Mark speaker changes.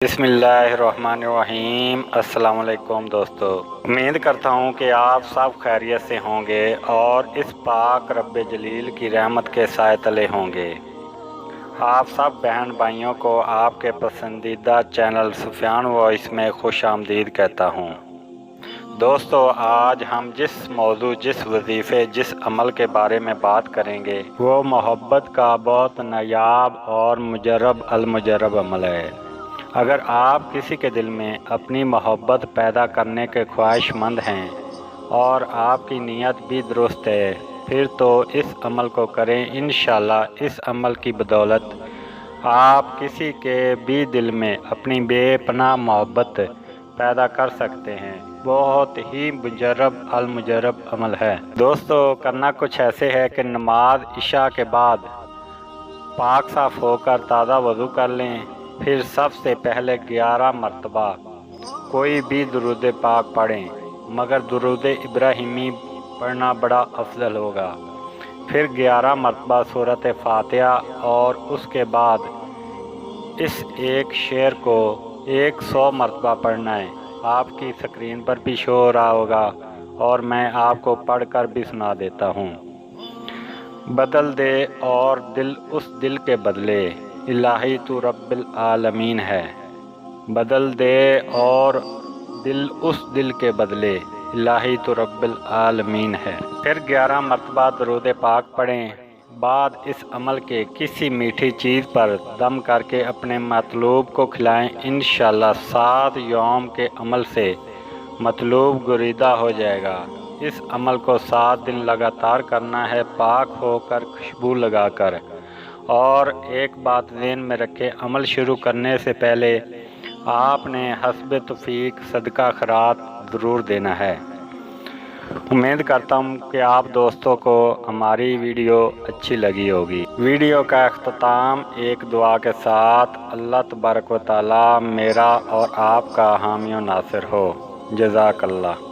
Speaker 1: बिस्मिल्लाहिर्रहमानिर्रहीम। अस्सलाम वालेकुम दोस्तों, उम्मीद करता हूँ कि आप सब खैरियत से होंगे और इस पाक रब्बे जलील की रहमत के साए तले होंगे। आप सब बहन भाइयों को आपके पसंदीदा चैनल सुफियान वॉइस में खुश आमदीद कहता हूँ। दोस्तों, आज हम जिस वजीफ़े जिस अमल के बारे में बात करेंगे वो मोहब्बत का बहुत नायाब और मुजरब अमल है। अगर आप किसी के दिल में अपनी मोहब्बत पैदा करने के ख्वाहिशमंद हैं और आपकी नीयत भी दुरुस्त है, फिर तो इस अमल को करें। इंशाअल्लाह इस अमल की बदौलत आप किसी के भी दिल में अपनी बेपनाह मोहब्बत पैदा कर सकते हैं। बहुत ही मुजरब अमल है। दोस्तों, करना कुछ ऐसे है कि नमाज इशा के बाद पाक साफ होकर ताज़ा वज़ू कर लें। फिर सबसे पहले 11 मरतबा कोई भी दुरूद पाक पढ़ें, मगर दुरूद इब्राहिमी पढ़ना बड़ा अफजल होगा। फिर 11 मरतबा सूरत फातिहा और उसके बाद इस एक शेर को 100 मरतबा पढ़ना है। आपकी स्क्रीन पर भी शो हो रहा होगा और मैं आपको पढ़कर भी सुना देता हूँ। बदल दे और दिल उस दिल के बदले, इलाही तू रब्बिल आलमीन है। बदल दे और दिल उस दिल के बदले, इलाही तू रब्बिल आलमीन है। फिर 11 मरतबा दरूद पाक पढ़ें। बाद इस अमल के किसी मीठी चीज़ पर दम करके अपने मतलूब को खिलाएं। इंशाअल्लाह 7 यौम के अमल से मतलूब गुरीदा हो जाएगा। इस अमल को 7 दिन लगातार करना है, पाक होकर खुशबू लगाकर। और एक बात ज़हन में रखें, अमल शुरू करने से पहले आपने हस्ब तौफीक सदका खैरात ज़रूर देना है। उम्मीद करता हूँ कि आप दोस्तों को हमारी वीडियो अच्छी लगी होगी। वीडियो का अख्ताम एक दुआ के साथ। अल्लाह तबारक व तआला मेरा और आपका हामी व नासिर हो। जज़ाकल्लाह।